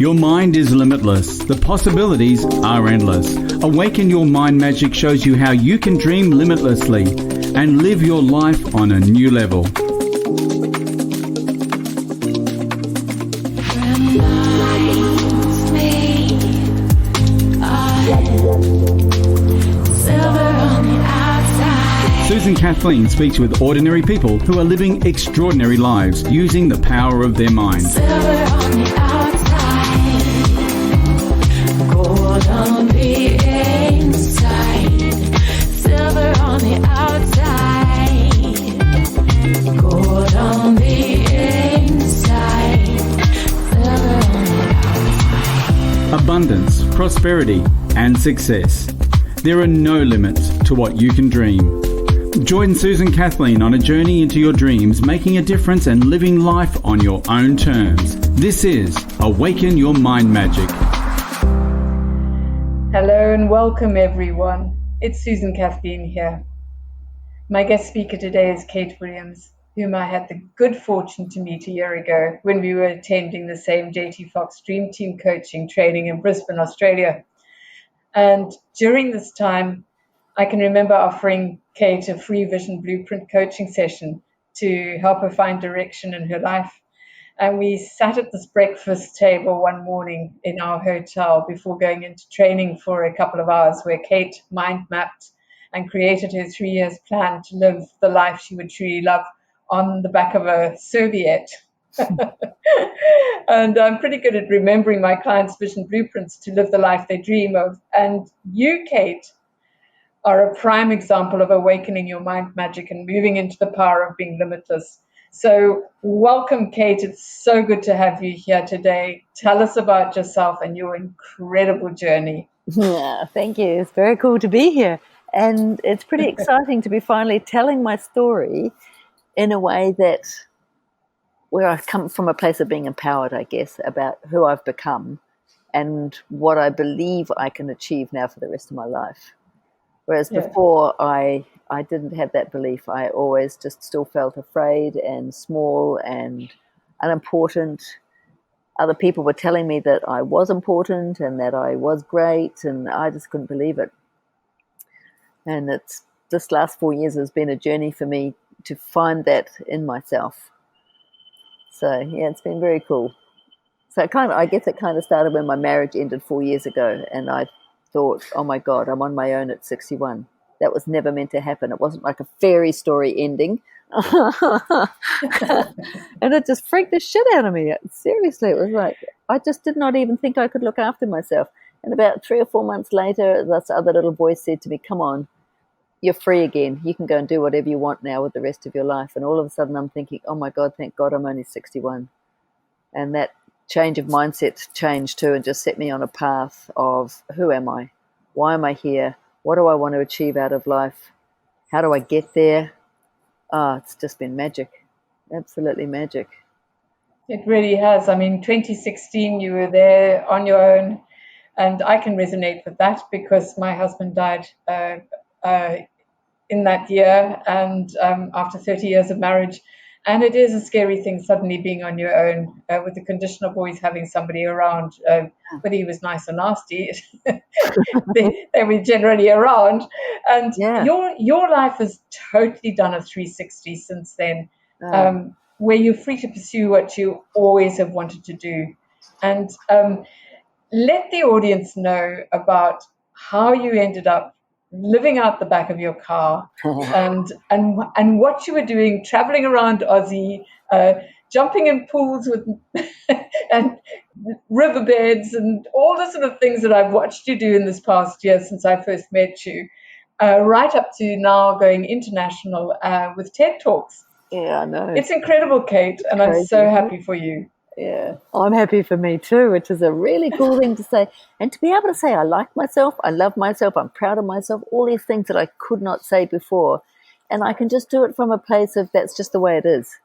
Your mind is limitless. The possibilities are endless. Awaken Your Mind Magic shows you how you can dream limitlessly and live your life on a new level. Susan Kathleen speaks with ordinary people who are living extraordinary lives using the power of their mind. Silver on the outside, gold on the inside. Silver on the outside, gold on the inside. Silver on the outside. Abundance, prosperity, and success. There are no limits to what you can dream. Join Susan Kathleen on a journey into your dreams, making a difference and living life on your own terms. This is Awaken Your Mind Magic. Hello and welcome everyone. It's Susan Kathleen here. My guest speaker today is Cate Williams, whom I had the good fortune to meet a year ago when we were attending the same JT Fox Dream Team coaching training in Brisbane, Australia. And during this time, I can remember offering Cate a free vision blueprint coaching session to help her find direction in her life. And we sat at this breakfast table one morning in our hotel before going into training for a couple of hours, where Cate mind mapped and created her 3 years plan to live the life she would truly love on the back of a serviette. And I'm pretty good at remembering my clients' vision blueprints to live the life they dream of. And you, Cate, are a prime example of awakening your mind magic and moving into the power of being limitless. So welcome, Cate. It's so good to have you here today. Tell us about yourself and your incredible journey. Yeah, thank you. It's very cool to be here. And it's pretty exciting to be finally telling my story in a way that where I've come from a place of being empowered, I guess, about who I've become and what I believe I can achieve now for the rest of my life. Whereas before, I didn't have that belief. I always just still felt afraid and small and unimportant. Other people were telling me that I was important and that I was great, and I just couldn't believe it. And this last 4 years has been a journey for me to find that in myself. So, yeah, it's been very cool. So I guess it kind of started when my marriage ended 4 years ago, and I thought, oh my God, I'm on my own at 61. That was never meant to happen. It wasn't like a fairy story ending. And it just freaked the shit out of me. Seriously, it was like, I just did not even think I could look after myself. And about 3 or 4 months later, this other little voice said to me, come on, you're free again. You can go and do whatever you want now with the rest of your life. And all of a sudden I'm thinking, oh my God, thank God I'm only 61. And that change of mindset changed too, and just set me on a path of who am I? Why am I here? What do I want to achieve out of life? How do I get there? It's just been magic. Absolutely magic. It really has. I mean, 2016, you were there on your own, and I can resonate with that because my husband died in that year, and after 30 years of marriage. And it is a scary thing suddenly being on your own with the condition of always having somebody around, whether he was nice or nasty, they were generally around. And your life has totally done a 360 since then, where you're free to pursue what you always have wanted to do. And let the audience know about how you ended up living out the back of your car and what you were doing, traveling around Aussie, jumping in pools with and riverbeds and all the sort of things that I've watched you do in this past year since I first met you, right up to now going international with TED Talks. Yeah, I know. It's incredible, Cate, and I'm so happy for you. Yeah, I'm happy for me too, which is a really cool thing to say. And to be able to say, I like myself, I love myself, I'm proud of myself, all these things that I could not say before. And I can just do it from a place of that's just the way it is.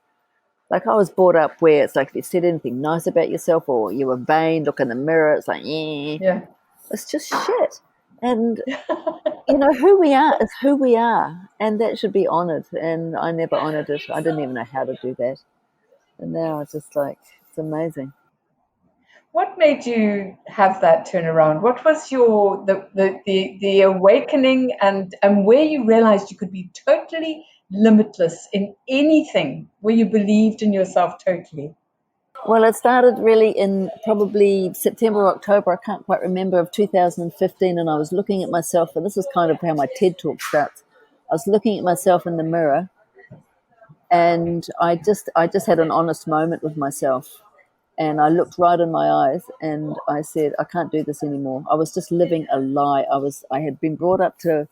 Like I was brought up where it's like if you said anything nice about yourself or you were vain, look in the mirror, it's like, yeah. It's just shit. And, who we are is who we are. And that should be honoured. And I never honoured it. I didn't even know how to do that. And now it's just like, it's amazing. What made you have that turnaround? What was your the awakening and where you realized you could be totally limitless in anything, where you believed in yourself totally? Well, it started really in probably September or October, I can't quite remember, of 2015, and I was looking at myself, and this is kind of how my TED talk starts. I was looking at myself in the mirror, and I just had an honest moment with myself, and I looked right in my eyes, and I said, I can't do this anymore. I was just living a lie. I had been brought up to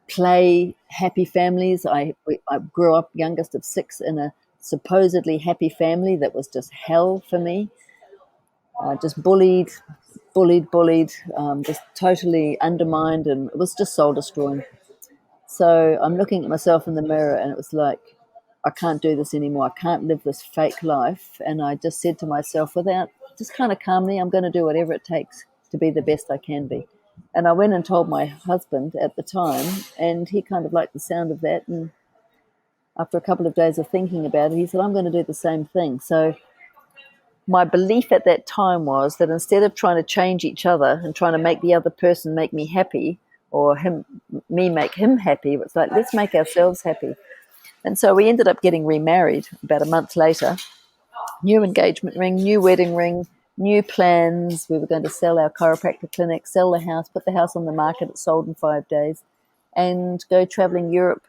play happy families. I grew up youngest of six in a supposedly happy family that was just hell for me. Just bullied, just totally undermined, and it was just soul destroying. So I'm looking at myself in the mirror, and it was like, I can't do this anymore. I can't live this fake life. And I just said to myself, without just kind of calmly, I'm going to do whatever it takes to be the best I can be. And I went and told my husband at the time, and he kind of liked the sound of that. And after a couple of days of thinking about it, he said, I'm going to do the same thing. So my belief at that time was that instead of trying to change each other and trying to make the other person make me happy, or me make him happy, it's like, let's make ourselves happy. And so we ended up getting remarried about a month later. New engagement ring, new wedding ring, new plans. We were going to sell our chiropractic clinic, sell the house, put the house on the market. It sold in 5 days, and go traveling Europe,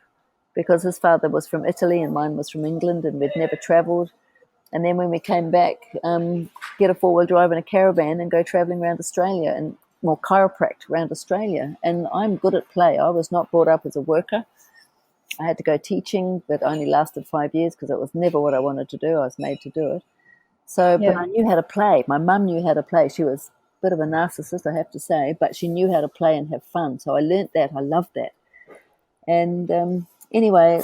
because his father was from Italy and mine was from England, and we'd never traveled. And then when we came back, get a four-wheel drive in a caravan and go traveling around Australia, and chiropract around Australia. And I'm good at play. I was not brought up as a worker. I had to go teaching, but only lasted 5 years because it was never what I wanted to do. I was made to do it. So, Yeah. but I knew how to play. My mum knew how to play. She was a bit of a narcissist, I have to say, but she knew how to play and have fun. So I learnt that. I loved that. And anyway,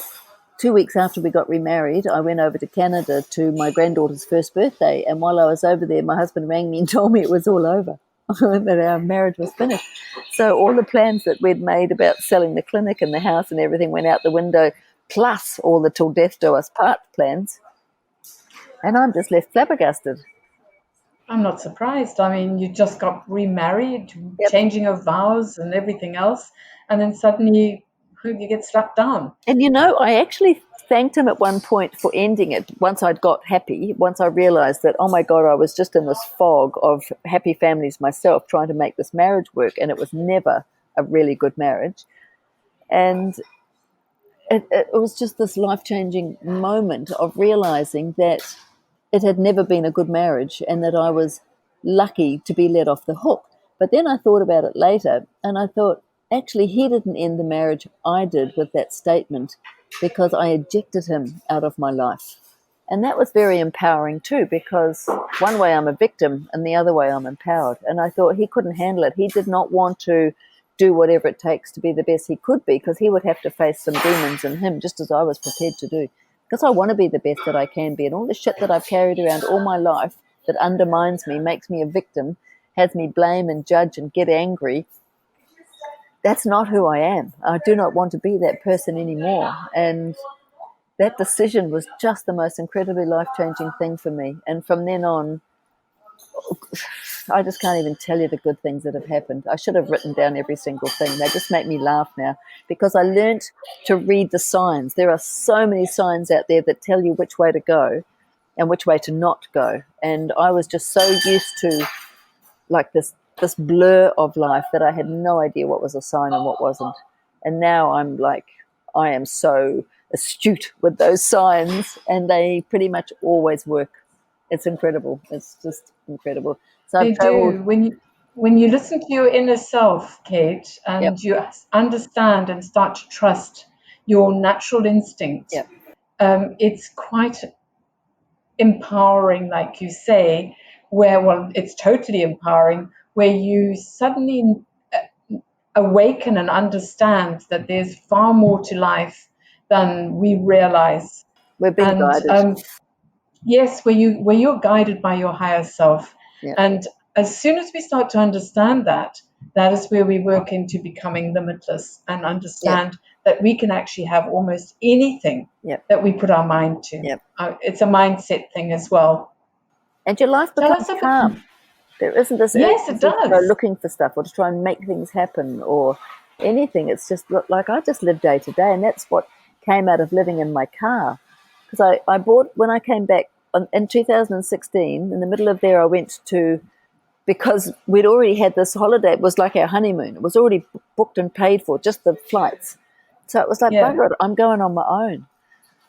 2 weeks after we got remarried, I went over to Canada to my granddaughter's first birthday. And while I was over there, my husband rang me and told me it was all over, that our marriage was finished. So all the plans that we'd made about selling the clinic and the house and everything went out the window, plus all the till death do us part plans. And I'm just left flabbergasted. I'm not surprised. I mean, you just got remarried, Yep. changing of vows and everything else, and then suddenly you get slapped down. And I actually thanked him at one point for ending it. Once I'd got happy, once I realized that, oh my God, I was just in this fog of happy families myself, trying to make this marriage work, and it was never a really good marriage. And it was just this life-changing moment of realizing that it had never been a good marriage and that I was lucky to be let off the hook. But then I thought about it later, and I thought, actually, he didn't end the marriage, I did, with that statement, because I ejected him out of my life. And that was very empowering too, because one way I'm a victim and the other way I'm empowered. And I thought he couldn't handle it. He did not want to do whatever it takes to be the best he could be, because he would have to face some demons in him, just as I was prepared to do. Because I want to be the best that I can be. And all the shit that I've carried around all my life that undermines me, makes me a victim, has me blame and judge and get angry, that's not who I am. I do not want to be that person anymore. And that decision was just the most incredibly life-changing thing for me. And from then on, I just can't even tell you the good things that have happened. I should have written down every single thing. They just make me laugh now, because I learnt to read the signs. There are so many signs out there that tell you which way to go and which way to not go. And I was just so used to like this blur of life that I had no idea what was a sign and what wasn't. And now I'm like, I am so astute with those signs, and they pretty much always work. It's incredible. It's just incredible. So They do. When you listen to your inner self, Cate, and Yep. you understand and start to trust your natural instinct, Yep. It's quite empowering, like you say, it's totally empowering, where you suddenly awaken and understand that there's far more to life than we realize. We're being guided. Yes, where you're guided by your higher self. Yep. And as soon as we start to understand that, that is where we work into becoming limitless and understand that we can actually have almost anything that we put our mind to. Yep. It's a mindset thing as well. And your life Tell becomes us about calm. There isn't this Yes, it urgency to go does. looking for stuff or to try and make things happen or anything. It's just like I just live day to day, and that's what came out of living in my car. Because I bought, when I came back in 2016, in the middle of there, I went to, because we'd already had this holiday, it was like our honeymoon. It was already booked and paid for, just the flights. So it was like, Yeah. bugger it, I'm going on my own.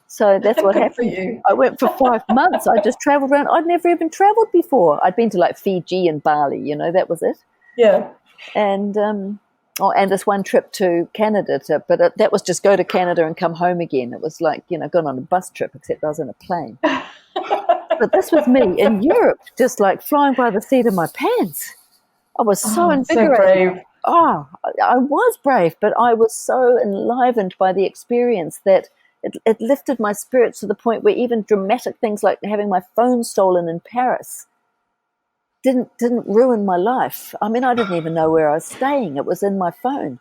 So that's what Good for happened. you. I went for 5 months. I just traveled around. I'd never even traveled before. I'd been to like Fiji and Bali, that was it. Yeah. And and this one trip to Canada, but that was just go to Canada and come home again. It was like, going on a bus trip, except I was in a plane. But this was me in Europe, just like flying by the seat of my pants. I was so invigorated. So brave. Oh, I was brave, but I was so enlivened by the experience that it lifted my spirits to the point where even dramatic things like having my phone stolen in Paris didn't ruin my life. I mean, I didn't even know where I was staying. It was in my phone.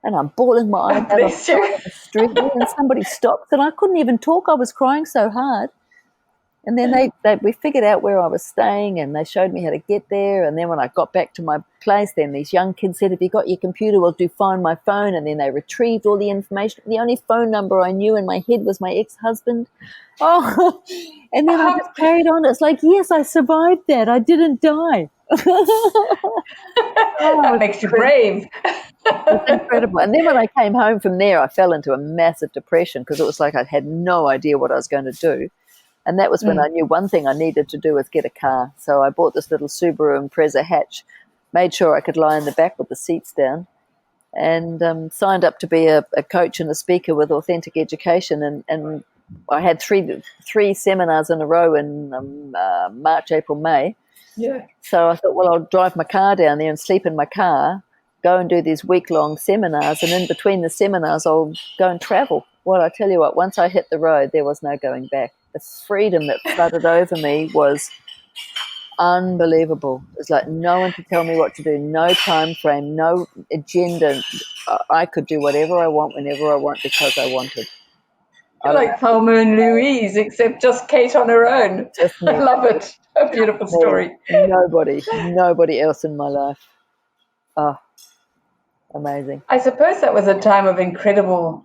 And I'm bawling my eyes out on Bless you. the street, and somebody stopped, and I couldn't even talk. I was crying so hard. And then we figured out where I was staying, and they showed me how to get there. And then when I got back to my place, then these young kids said, "Have you got your computer? Well, do find my phone." And then they retrieved all the information. The only phone number I knew in my head was my ex-husband. Oh, and then I just carried on. It's like, yes, I survived that. I didn't die. That makes you brave. It's incredible. And then when I came home from there, I fell into a massive depression because it was like I had no idea what I was going to do. And that was when I knew one thing I needed to do was get a car. So I bought this little Subaru Impreza hatch, made sure I could lie in the back with the seats down, and signed up to be a coach and a speaker with Authentic Education. And I had three seminars in a row in March, April, May. Yeah. So I thought, well, I'll drive my car down there and sleep in my car, go and do these week-long seminars, and in between the seminars, I'll go and travel. Well, I tell you what, once I hit the road, there was no going back. The freedom that flooded over me was unbelievable. It's like no one could tell me what to do, no time frame, no agenda. I could do whatever I want, whenever I want, because I wanted. Like Thelma and Louise, except just Cate on her own. Just me. I love it. A beautiful story. Nobody else in my life. Oh, amazing. I suppose that was a time of incredible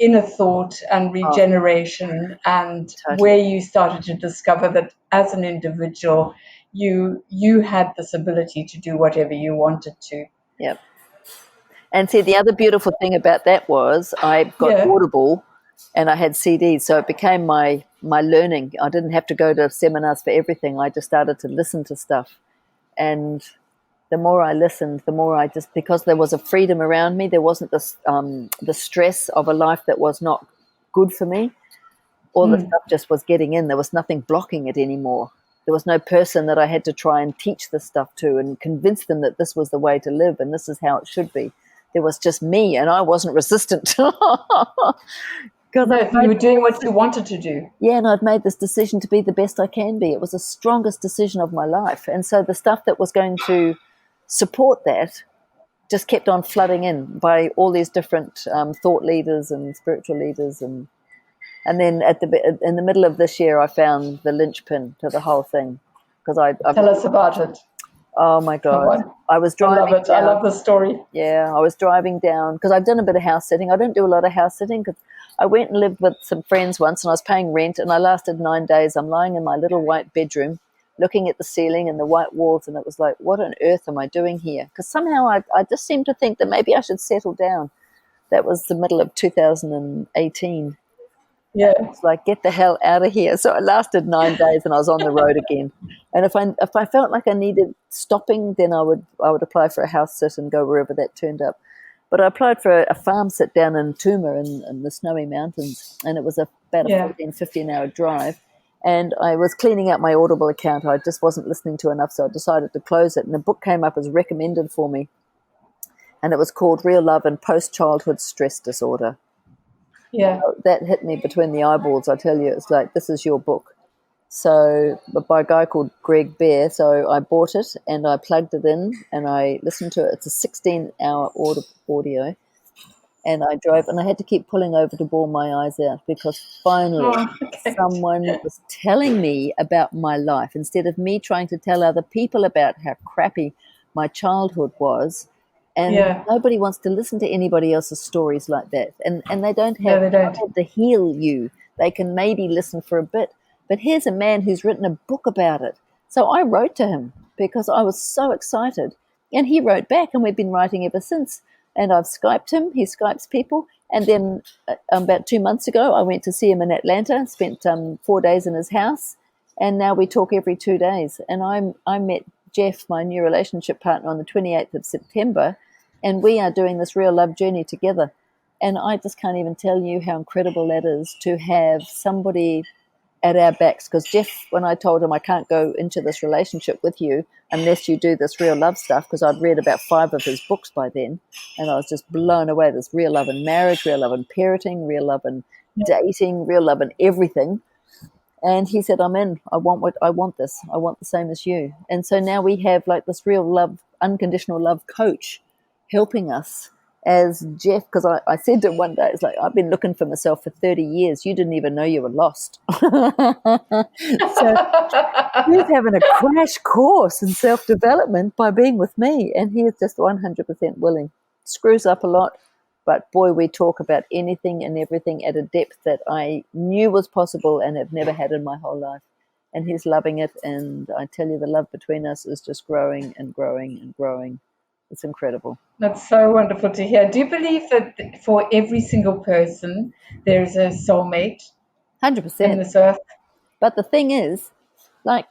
inner thought and regeneration, and Totally. where you started to discover that as an individual, you had this ability to do whatever you wanted to. Yep. And see, the other beautiful thing about that was I got Audible and I had CDs, so it became my learning. I didn't have to go to seminars for everything. I just started to listen to stuff. And the more I listened, the more because there was a freedom around me, there wasn't this the stress of a life that was not good for me. All the stuff just was getting in. There was nothing blocking it anymore. There was no person that I had to try and teach this stuff to and convince them that this was the way to live and this is how it should be. There was just me, and I wasn't resistant. You were doing what you wanted to do. Yeah, and I'd made this decision to be the best I can be. It was the strongest decision of my life. And so the stuff that was going to support that just kept on flooding in by all these different thought leaders and spiritual leaders. And then in the middle of this year, I found the linchpin to the whole thing. Tell us about it. Oh, my God. I was driving. I love it. I love the story. Yeah, I was driving down because I've done a bit of house sitting. I don't do a lot of house sitting because I went and lived with some friends once and I was paying rent and I lasted 9 days. I'm lying in my little white bedroom looking at the ceiling and the white walls, and it was like, what on earth am I doing here? Because somehow I just seemed to think that maybe I should settle down. That was the middle of 2018. Yeah. It's like, get the hell out of here. So it lasted 9 days and I was on the road again. And if I felt like I needed stopping, then I would apply for a house sit and go wherever that turned up. But I applied for a farm sit down in Tuma in the Snowy Mountains, and it was about a 15-hour drive. And I was cleaning out my Audible account. I just wasn't listening to enough, so I decided to close it. And a book came up as recommended for me, and it was called Real Love and Post-Childhood Stress Disorder. Yeah. That hit me between the eyeballs, I tell you. It's like, this is your book. So, but by a guy called Greg Bear. So I bought it and I plugged it in and I listened to it. It's a 16-hour audio. And I drove, and I had to keep pulling over to bawl my eyes out, because finally Oh, okay. someone was telling me about my life instead of me trying to tell other people about how crappy my childhood was. And Yeah. nobody wants to listen to anybody else's stories like that. And they don't No, have, they they don't don't. have to heal you. They can maybe listen for a bit. But here's a man who's written a book about it. So I wrote to him because I was so excited. And he wrote back, and we've been writing ever since. And I've Skyped him. He Skypes people. And then about 2 months ago, I went to see him in Atlanta, spent 4 days in his house. And now we talk every 2 days. And I met Jeff, my new relationship partner, on the 28th of September. And we are doing this real love journey together. And I just can't even tell you how incredible that is, to have somebody at our backs. Because Jeff, when I told him I can't go into this relationship with you unless you do this real love stuff, because I'd read about 5 of his books by then, and I was just blown away. This real love in marriage, real love in parenting, real love in dating, real love in everything. And he said, I'm in. I want this. I want the same as you. And so now we have like this real love, unconditional love coach helping us as Jeff, because I said to him one day, it's like, I've been looking for myself for 30 years. You didn't even know you were lost. So he's having a crash course in self-development by being with me. And he is just 100% willing. Screws up a lot. But boy, we talk about anything and everything at a depth that I knew was possible and have never had in my whole life. And he's loving it. And I tell you, the love between us is just growing and growing and growing. It's incredible. That's so wonderful to hear. Do you believe that for every single person, there is a soulmate in 100%. this earth? But the thing is, like,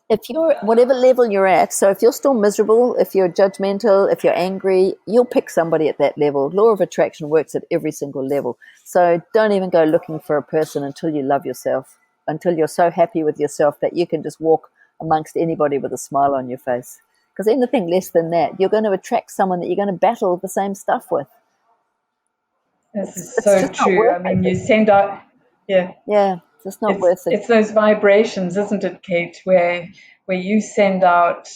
if you're whatever level you're at, so if you're still miserable, if you're judgmental, if you're angry, you'll pick somebody at that level. Law of attraction works at every single level. So don't even go looking for a person until you love yourself, until you're so happy with yourself that you can just walk amongst anybody with a smile on your face. Because anything less than that, you're going to attract someone that you're going to battle the same stuff with. This is It's so just not true. worth I mean, it. you send out, yeah, Yeah, it's just not worth it. it's those vibrations, isn't it, Cate, where you send out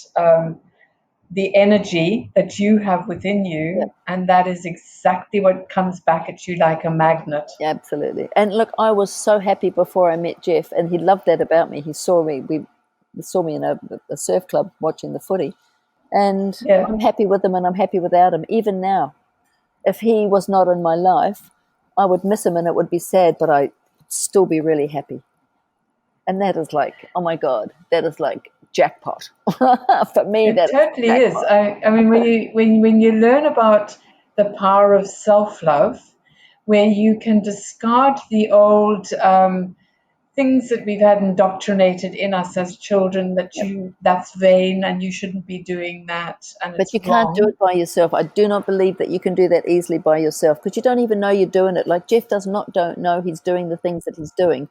the energy that you have within you, Yeah. and that is exactly what comes back at you like a magnet. Yeah, absolutely. And look, I was so happy before I met Jeff, and he loved that about me. He saw me. We saw me in a surf club watching the footy, and Yeah. I'm happy with him, and I'm happy without him. Even now, if he was not in my life, I would miss him, and it would be sad, but I'd still be really happy. And that is like, oh my God, that is like jackpot for me. It That totally is is. I mean, when you learn about the power of self-love, where you can discard the old things that we've had indoctrinated in us as children, that's vain and you shouldn't be doing that, and But it's you can't do wrong. it by yourself. I do not believe that you can do that easily by yourself, because you don't even know you're doing it. Like Jeff don't know he's doing the things that he's doing,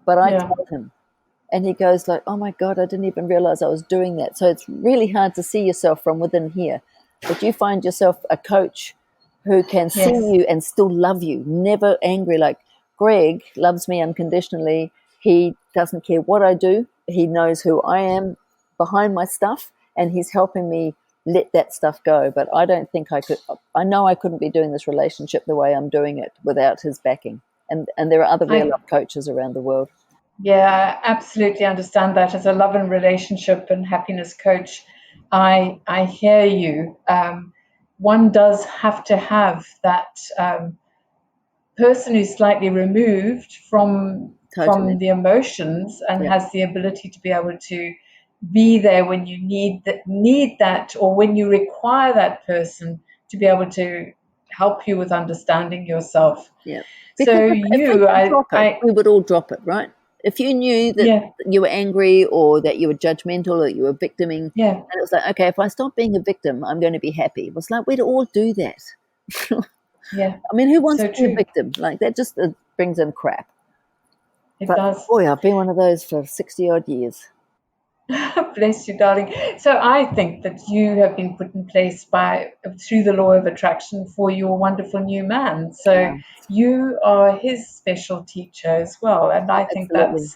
but I Yeah. tell him, and he goes like, "Oh my God, I didn't even realize I was doing that." So it's really hard to see yourself from within here. But you find yourself a coach who can see Yes. you and still love you, never angry. Like Greg loves me unconditionally. He doesn't care what I do. He knows who I am behind my stuff, and he's helping me let that stuff go. But I don't think I could. I know I couldn't be doing this relationship the way I'm doing it without his backing. And there are other real I love coaches around the world. Yeah, I absolutely understand that. As a love and relationship and happiness coach, I hear you. One does have to have that person who's slightly removed Totally. from the emotions and Yeah. has the ability to be able to be there when you need that, or when you require that person to be able to help you with understanding yourself. Yeah. So Because if we could drop it, I we would all drop it, right? If you knew that yeah, you were angry or that you were judgmental or you were victiming, yeah. and it was like, okay, if I stop being a victim, I'm going to be happy. It was like, we'd all do that. Yeah, I mean, who wants so to be a true. victim? Like, that just brings in crap. It But does. boy, I've been one of those for 60 odd years. Bless you, darling. So I think that you have been put in place through the law of attraction for your wonderful new man. So Yeah, you are his special teacher as well, and I think absolutely.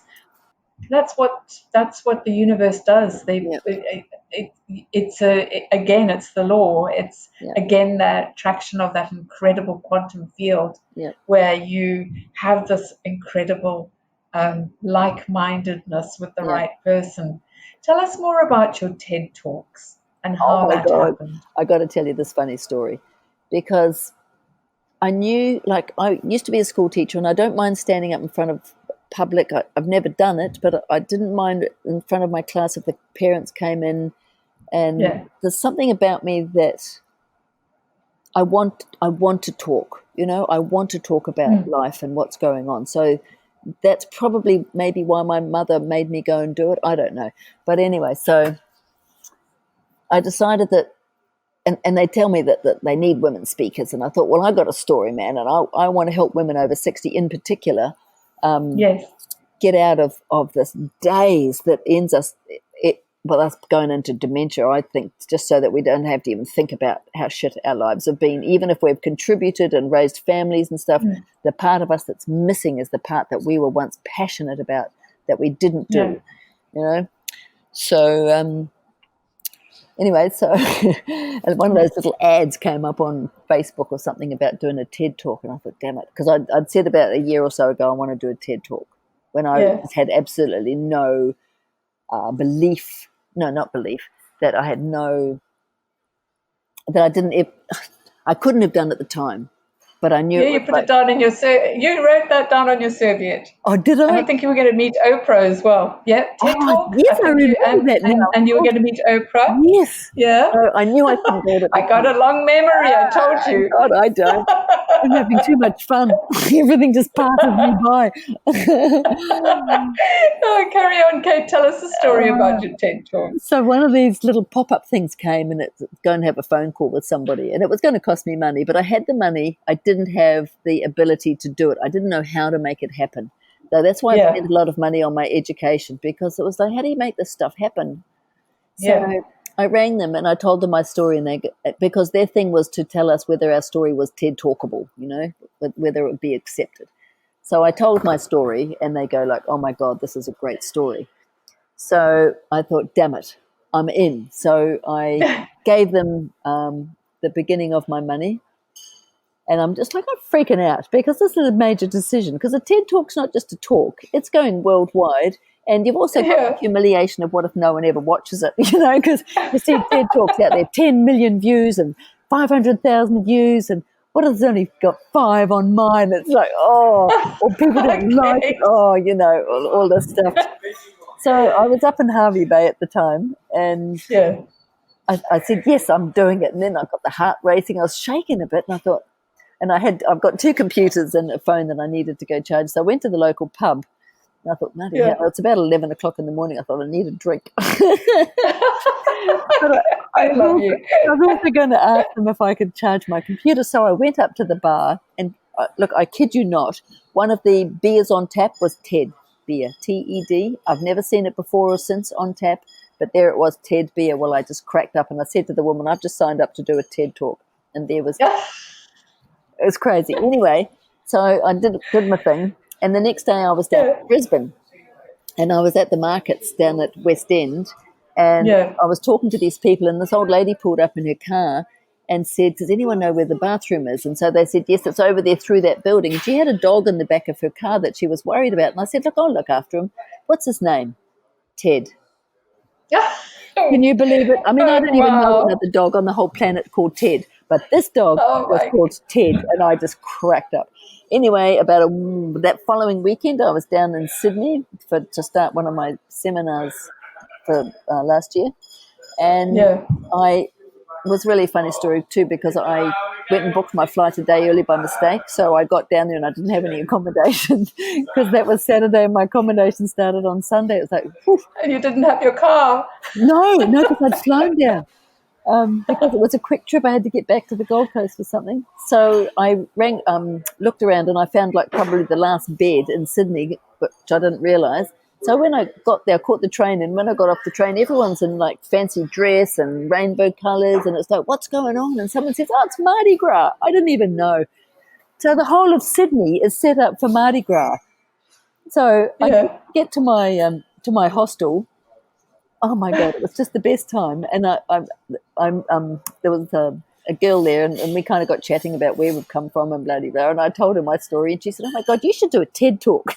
that's what the universe does. Yeah. it's the law. It's again that attraction of that incredible quantum field where you have this incredible like-mindedness with the right person. Tell us more about your TED Talks and how that happened. I got to tell you this funny story, because I knew, like, I used to be a school teacher, and I don't mind standing up in front of public. I've never done it, but I didn't mind in front of my class if the parents came in. And there's something about me that I want to talk. I want to talk about life and what's going on. So that's probably maybe why my mother made me go and do it. I don't know, but anyway, so I decided that. And they tell me that they need women speakers. And I thought, well, I got a story, man, and I want to help women over 60 in particular get out of this daze that ends us, us going into dementia, I think, just so that we don't have to even think about how shit our lives have been. Even if we've contributed and raised families and stuff, the part of us that's missing is the part that we were once passionate about that we didn't do, So... Anyway, so and one of those little ads came up on Facebook or something about doing a TED Talk, and I thought, damn it, because I'd said about a year or so ago I want to do a TED Talk when I had absolutely no belief, that I had I couldn't have done at the time, but I knew. Yeah, you put it down in you wrote that down on your serviette. Oh, did I? And I think you were going to meet Oprah as well. Yeah, TED Talk. Yes, I remember that now. And you were going to meet Oprah. Yes. Yeah. So I knew I couldn't do it. I got a long memory, I told you. God, I don't. I'm having too much fun. Everything just passes me by. Carry on, Cate. Tell us the story about your TED Talk. So one of these little pop-up things came, and it's going to have a phone call with somebody, and it was going to cost me money, but I had the money. I didn't have the ability to do it. I didn't know how to make it happen. So that's why I spent a lot of money on my education, because it was like, how do you make this stuff happen? So I rang them and I told them my story, and because their thing was to tell us whether our story was TED Talkable, whether it would be accepted. So I told my story, and they go like, oh my God, this is a great story. So I thought, damn it, I'm in. So I gave them the beginning of my money. And I'm just like, I'm freaking out, because this is a major decision, because a TED Talk's not just a talk, it's going worldwide. And you've also got the humiliation of what if no one ever watches it, because you see TED Talks out there, 10 million views and 500,000 views, and what if it's only got 5 on mine? It's like, or people don't like it, all this stuff. So I was up in Hervey Bay at the time, and I said, yes, I'm doing it. And then I got the heart racing, I was shaking a bit, and I thought, and I've got 2 computers and a phone that I needed to go charge. So I went to the local pub, and I thought, it's about 11 o'clock in the morning. I thought, I need a drink. I love you. I was also going to ask them if I could charge my computer. So I went up to the bar, and look, I kid you not, one of the beers on tap was TED beer, TED. I've never seen it before or since on tap, but there it was, TED beer. Well, I just cracked up, and I said to the woman, I've just signed up to do a TED Talk. And there was... It was crazy. Anyway, so I did my thing, and the next day I was down in Brisbane, and I was at the markets down at West End, and I was talking to these people, and this old lady pulled up in her car and said, does anyone know where the bathroom is? And so they said, yes, it's over there through that building. And she had a dog in the back of her car that she was worried about, and I said, look, I'll look after him. What's his name? Ted. Can you believe it? I mean, I don't even know another dog on the whole planet called Ted, but this dog was called Ted, and I just cracked up. Anyway, about that following weekend, I was down in Sydney to start one of my seminars for last year, and I was really a funny story too, because I went and booked my flight a day early by mistake. So I got down there and I didn't have any accommodation, because that was Saturday and my accommodation started on Sunday. It was like, whew. And you didn't have your car? No, because I'd flown down. Because it was a quick trip. I had to get back to the Gold Coast for something. So I looked around, and I found like probably the last bed in Sydney, which I didn't realise. So when I got there, I caught the train, and when I got off the train, everyone's in like fancy dress and rainbow colours, and it's like, what's going on? And someone says, oh, it's Mardi Gras. I didn't even know. So the whole of Sydney is set up for Mardi Gras. So I get to my hostel, Oh my God, it was just the best time. And there was a girl there, and we kind of got chatting about where we've come from and blah, blah, blah. And I told her my story, and she said, "Oh my God, you should do a TED talk."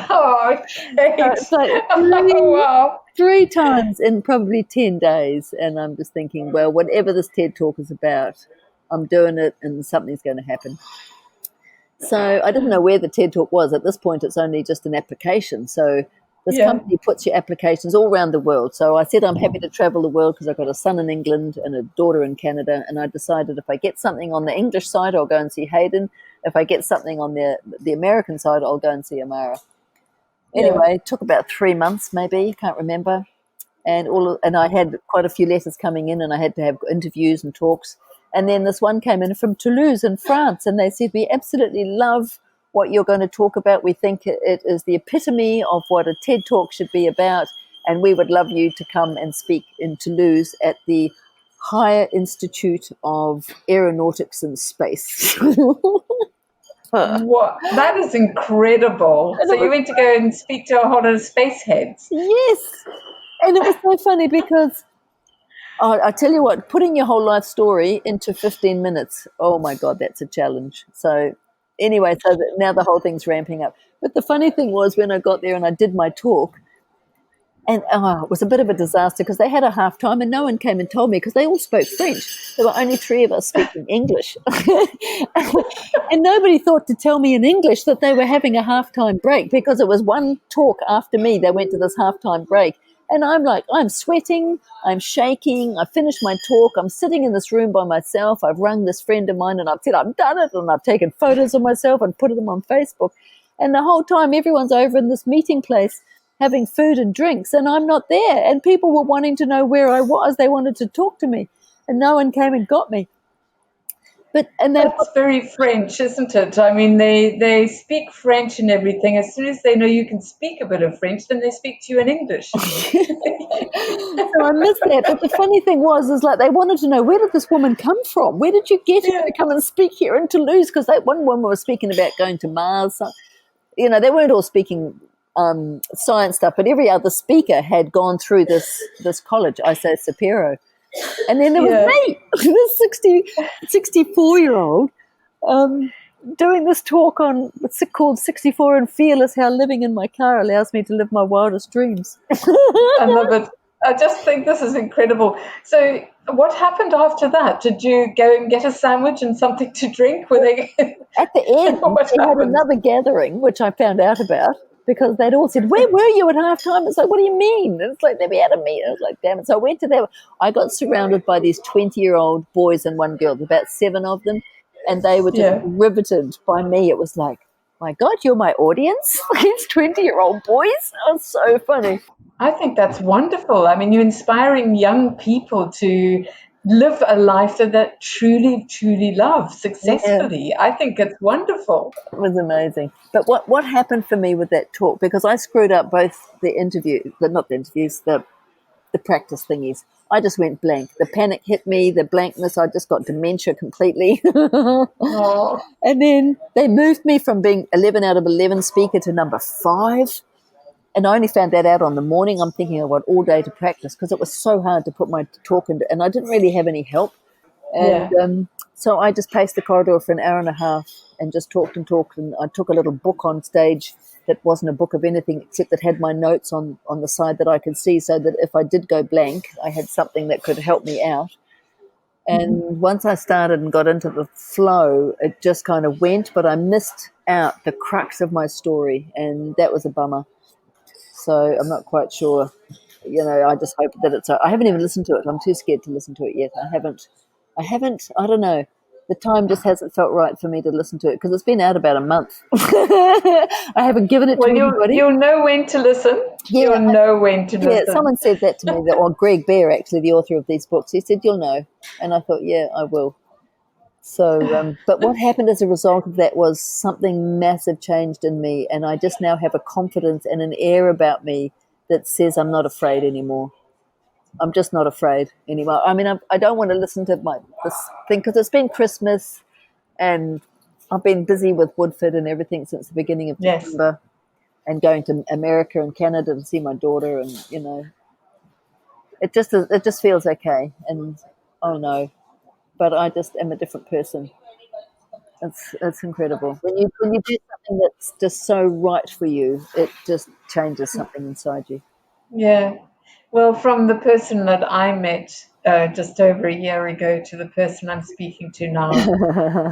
Oh, It's thanks. like Oh, wow. 3 times in probably 10 days. And I'm just thinking, well, whatever this TED talk is about, I'm doing it and something's going to happen. So I didn't know where the TED talk was. At this point, it's only just an application. So this Yeah. company puts your applications all around the world. So I said I'm happy to travel the world because I've got a son in England and a daughter in Canada. And I decided if I get something on the English side, I'll go and see Hayden. If I get something on the American side, I'll go and see Amara. Anyway, it took about 3 months, maybe, can't remember. And I had quite a few letters coming in, and I had to have interviews and talks. And then this one came in from Toulouse in France, and they said, "We absolutely love what you're going to talk about. We think it is the epitome of what a TED talk should be about, and we would love you to come and speak in Toulouse at the Higher Institute of Aeronautics and Space." What? That is incredible. And So it you was, went to go and speak to a whole lot of space heads. yes. And it was so funny because I tell you what, putting your whole life story into 15 minutes, oh my God, that's a challenge. So anyway, now the whole thing's ramping up. But the funny thing was when I got there and I did my talk, and it was a bit of a disaster because they had a half time and no one came and told me because they all spoke French. There were only 3 of us speaking English. And nobody thought to tell me in English that they were having a halftime break because it was one talk after me. They went to this halftime break. And I'm like, I'm sweating, I'm shaking, I finished my talk, I'm sitting in this room by myself, I've rung this friend of mine and I've said I've done it, and I've taken photos of myself and put them on Facebook. And the whole time everyone's over in this meeting place having food and drinks, and I'm not there. And people were wanting to know where I was. They wanted to talk to me, and no one came and got me. That's very French, isn't it? I mean, they speak French and everything. As soon as they know you can speak a bit of French, then they speak to you in English. So I missed that. But the funny thing is like they wanted to know, where did this woman come from? Where did you get her to come and speak here in Toulouse? Because that one woman was speaking about going to Mars. You know, they weren't all speaking science stuff, but every other speaker had gone through this college, ISO Sapiro. And then there was me, this 64-year-old, doing this talk on what's it called, 64 and Fearless, how living in my car allows me to live my wildest dreams. I love it. I just think this is incredible. So what happened after that? Did you go and get a sandwich and something to drink? Were they At the end, they had another gathering, which I found out about, because they'd all said, "Where were you at halftime?" It's like, "What do you mean?" And it's like, "We had a meeting." I was like, "Damn it." So I went to that. I got surrounded by these 20-year-old boys and one girl, about 7 of them, and they were just riveted by me. It was like, "My God, you're my audience?" These 20-year-old boys. It was so funny. I think that's wonderful. I mean, you're inspiring young people to live a life that they truly, truly love successfully. I think it's wonderful. It was amazing. But what happened for me with that talk, because I screwed up both the practice thingies. I just went blank. The panic hit me, the blankness, I just got dementia completely. Oh. And then they moved me from being 11 out of 11 speaker to number 5. And I only found that out on the morning. I'm thinking I've got all day to practice because it was so hard to put my talk into, and I didn't really have any help. And so I just paced the corridor for an hour and a half and just talked. And I took a little book on stage that wasn't a book of anything except that had my notes on the side that I could see, so that if I did go blank, I had something that could help me out. And once I started and got into the flow, it just kind of went, but I missed out the crux of my story, and that was a bummer. So I'm not quite sure. You know, I just hope that I haven't even listened to it. I'm too scared to listen to it yet. I haven't, I don't know. The time just hasn't felt right for me to listen to it because it's been out about a month. I haven't given it to anybody. You'll know when to listen. Yeah, you'll know when to listen. Yeah, someone said that to me, or Greg Bear, actually, the author of these books. He said, "You'll know." And I thought, yeah, I will. So, but what happened as a result of that was something massive changed in me, and I just now have a confidence and an air about me that says I'm not afraid anymore. I'm just not afraid anymore. I mean, I don't want to listen to this thing because it's been Christmas, and I've been busy with Woodford and everything since the beginning of December, and going to America and Canada to see my daughter, and It just feels okay, and oh no, but I just am a different person. It's incredible when you do something that's just so right for you. It just changes something inside you. Yeah. Well, from the person that I met just over a year ago to the person I'm speaking to now,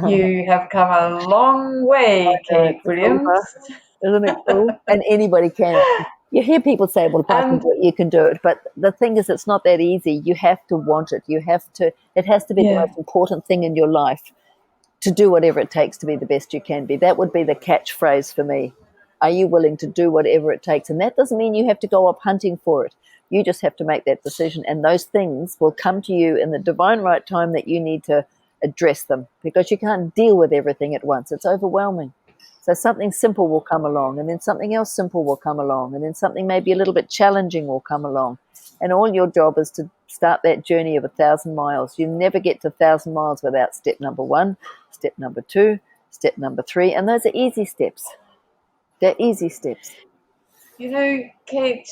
you have come a long way, Kate It's Williams. over, isn't it cool? And anybody can. You hear people say, "Well, if I can And do it, you can do it." But the thing is, it's not that easy. You have to want it. You have to. It has to be the yeah, most important thing in your life to do whatever it takes to be the best you can be. That would be the catchphrase for me. Are you willing to do whatever it takes? And that doesn't mean you have to go up hunting for it. You just have to make that decision, and those things will come to you in the divine right time that you need to address them, because you can't deal with everything at once. It's overwhelming. So something simple will come along, and then something else simple will come along, and then something maybe a little bit challenging will come along. And all your job is to start that journey of 1,000 miles. You never get to 1,000 miles without step number 1, step number 2, step number 3, and those are easy steps. They're easy steps. you know, Kate,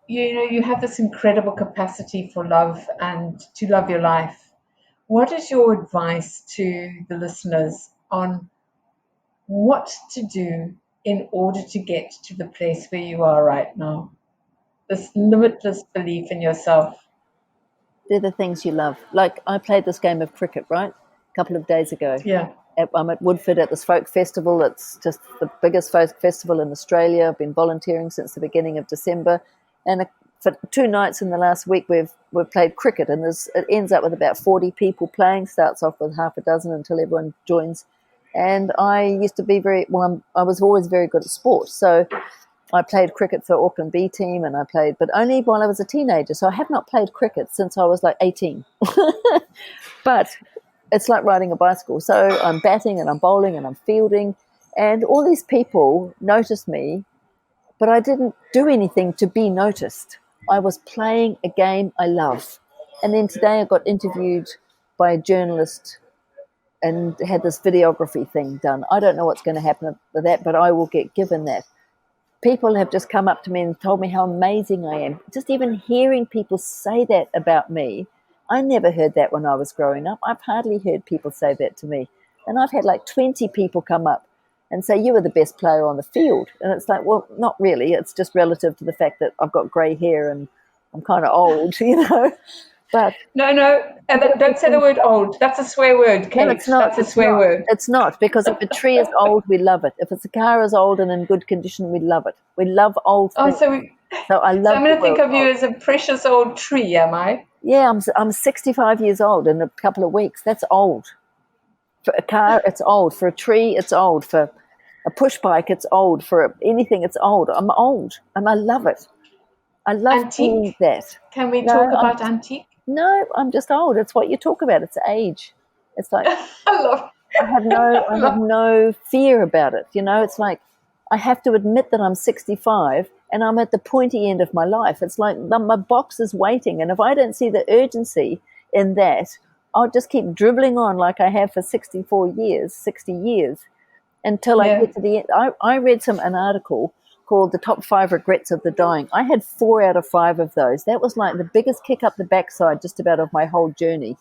you have this incredible capacity for love and to love your life. What is your advice to the listeners on what to do in order to get to the place where you are right now? This limitless belief in yourself. They're the things you love. Like I played this game of cricket, right? A couple of days ago. Yeah. I'm at Woodford at this folk festival. It's just the biggest folk festival in Australia. I've been volunteering since the beginning of December. And for 2 nights in the last week, we've played cricket. And it ends up with about 40 people playing. Starts off with half a dozen until everyone joins. And I used to be I was always very good at sport. So I played cricket for Auckland B team, and but only while I was a teenager. So I have not played cricket since I was like 18. But it's like riding a bicycle. So I'm batting and I'm bowling and I'm fielding, and all these people noticed me, but I didn't do anything to be noticed. I was playing a game I love. And then today I got interviewed by a journalist and had this videography thing done. I don't know what's going to happen with that, but I will get given that. People have just come up to me and told me how amazing I am. Just even hearing people say that about me, I never heard that when I was growing up. I've hardly heard people say that to me. And I've had like 20 people come up and say, you were the best player on the field. And it's like, well, not really. It's just relative to the fact that I've got grey hair and I'm kind of old, But No, and don't say the word old. That's a swear word, Kate. no, it's not. That's a swear word. It's not, because if a tree is old, we love it. If a car is old and in good condition, we love it. We love old Oh, things. so So I love I'm the going to think word of you old. as a precious old tree, am I? Yeah, I'm 65 years old in a couple of weeks. That's old. For a car, it's old. For a tree, it's old. For a push bike, it's old. For anything, it's old. I'm old, and I love it. I love being Antique? that. Can we No, talk about antique? I'm just old. It's what you talk about. It's age. It's like I love, I I have love. no fear about it. It's like I have to admit that I'm 65 and I'm at the pointy end of my life. It's like my box is waiting, and if I don't see the urgency in that, I'll just keep dribbling on like I have for 60 years, until I Yeah. get to the end. I read an article called The Top 5 Regrets of the Dying. I had 4 out of 5 of those. That was like the biggest kick up the backside just about of my whole journey,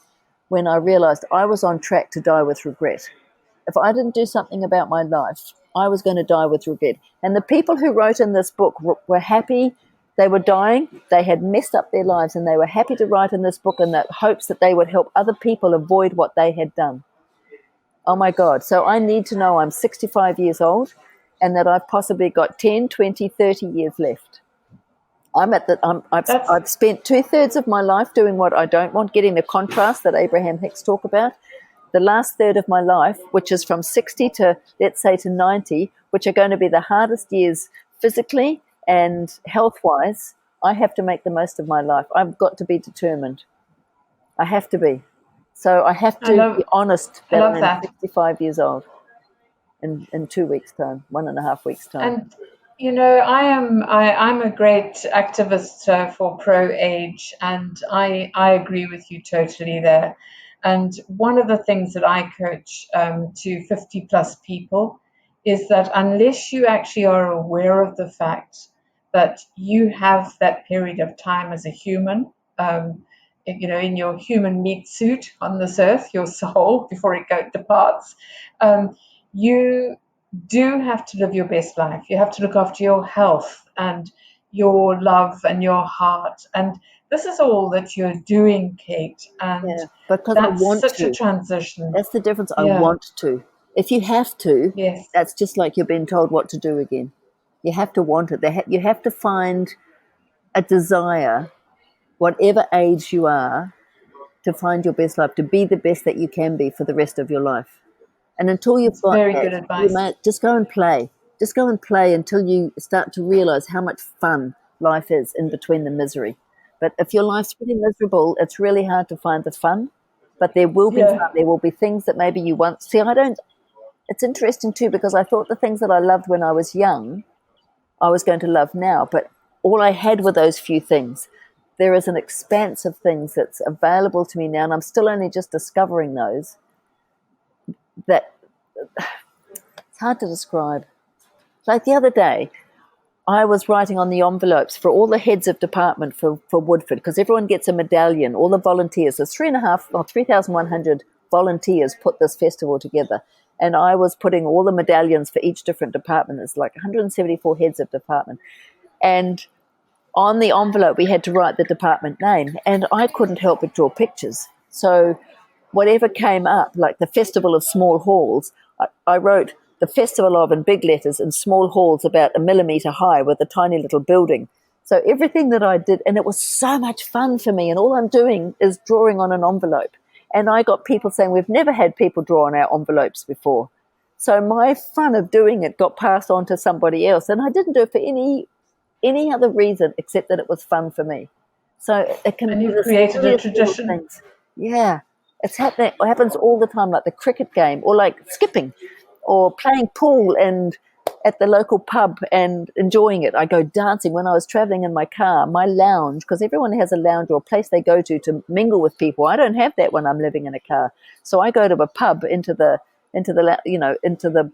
when I realized I was on track to die with regret. If I didn't do something about my life, I was going to die with regret. And the people who wrote in this book were happy. They were dying. They had messed up their lives, and they were happy to write in this book in the hopes that they would help other people avoid what they had done. Oh my God. So I need to know I'm 65 years old and that I've possibly got 10, 20, 30 years left. That's I've spent 2/3 of my life doing what I don't want, getting the contrast that Abraham Hicks talk about. The last third of my life, which is from 60 to, let's say, to 90, which are going to be the hardest years physically and health-wise, I have to make the most of my life. I've got to be determined. I have to be. So I have I to be love honest I that love I'm that. 65 years old in 2 weeks' time, 1.5 weeks' time. And I'm a great activist for pro age, and I agree with you totally there. And one of the things that I coach to 50 plus people is that unless you actually are aware of the fact that you have that period of time as a human, in your human meat suit on this earth, your soul, before it departs, you do have to live your best life. You have to look after your health and your love and your heart. And this is all that you're doing, Cate. And because I that's want such to. a transition. That's the difference. I Yeah. want to. If you have to, Yes. that's just like you're being told what to do again. You have to want it. You have to find a desire, whatever age you are, to find your best life, to be the best that you can be for the rest of your life. And until you've It's got very that, good you advice. might just go and play. Just go and play until you start to realize how much fun life is in between the misery. But if your life's pretty miserable, it's really hard to find the fun. But there will be fun. There will be things that maybe you want. See, it's interesting too, because I thought the things that I loved when I was young, I was going to love now. But all I had were those few things. There is an expanse of things that's available to me now, and I'm still only just discovering those. That it's hard to describe. Like the other day, I was writing on the envelopes for all the heads of department for Woodford, because everyone gets a medallion, all the volunteers. There's 3,100 volunteers put this festival together. And I was putting all the medallions for each different department. There's like 174 heads of department. And on the envelope, we had to write the department name. And I couldn't help but draw pictures. So whatever came up, like the Festival of Small Halls, I wrote the Festival of in big letters and small halls about 1 millimeter high with a tiny little building. So everything that I did, and it was so much fun for me. And all I'm doing is drawing on an envelope. And I got people saying, we've never had people draw on our envelopes before. So my fun of doing it got passed on to somebody else. And I didn't do it for any other reason except that it was fun for me. So it can And be you've created a tradition. things. Yeah. It happens all the time, like the cricket game, or like skipping, or playing pool and at the local pub and enjoying it. I go dancing. When I was traveling in my car, my lounge, because everyone has a lounge or a place they go to mingle with people. I don't have that when I'm living in a car. So I go to a pub into the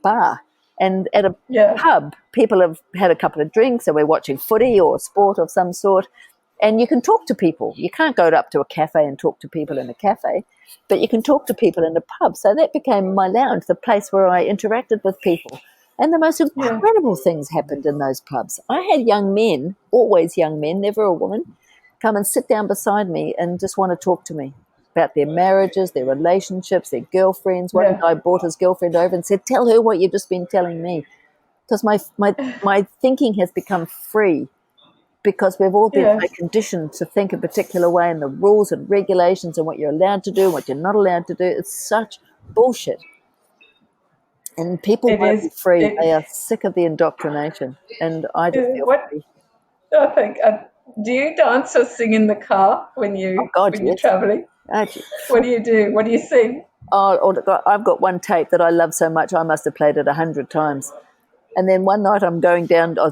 bar. And at a pub, people have had a couple of drinks and we're watching footy or sport of some sort. And you can talk to people. You can't go up to a cafe and talk to people in a cafe, but you can talk to people in a pub. So that became my lounge, the place where I interacted with people. And the most incredible things happened in those pubs. I had young men, always young men, never a woman, come and sit down beside me and just want to talk to me about their marriages, their relationships, their girlfriends. One guy brought his girlfriend over and said, tell her what you've just been telling me. Because my thinking has become free, because we've all been conditioned to think a particular way, and the rules and regulations and what you're allowed to do and what you're not allowed to do. It's such bullshit. And people won't be free. They are sick of the indoctrination. And I just feel free. I think, do you dance or sing in the car when you're traveling? What do you do? What do you sing? I've got one tape that I love so much, I must have played it 100 times. And then one night I was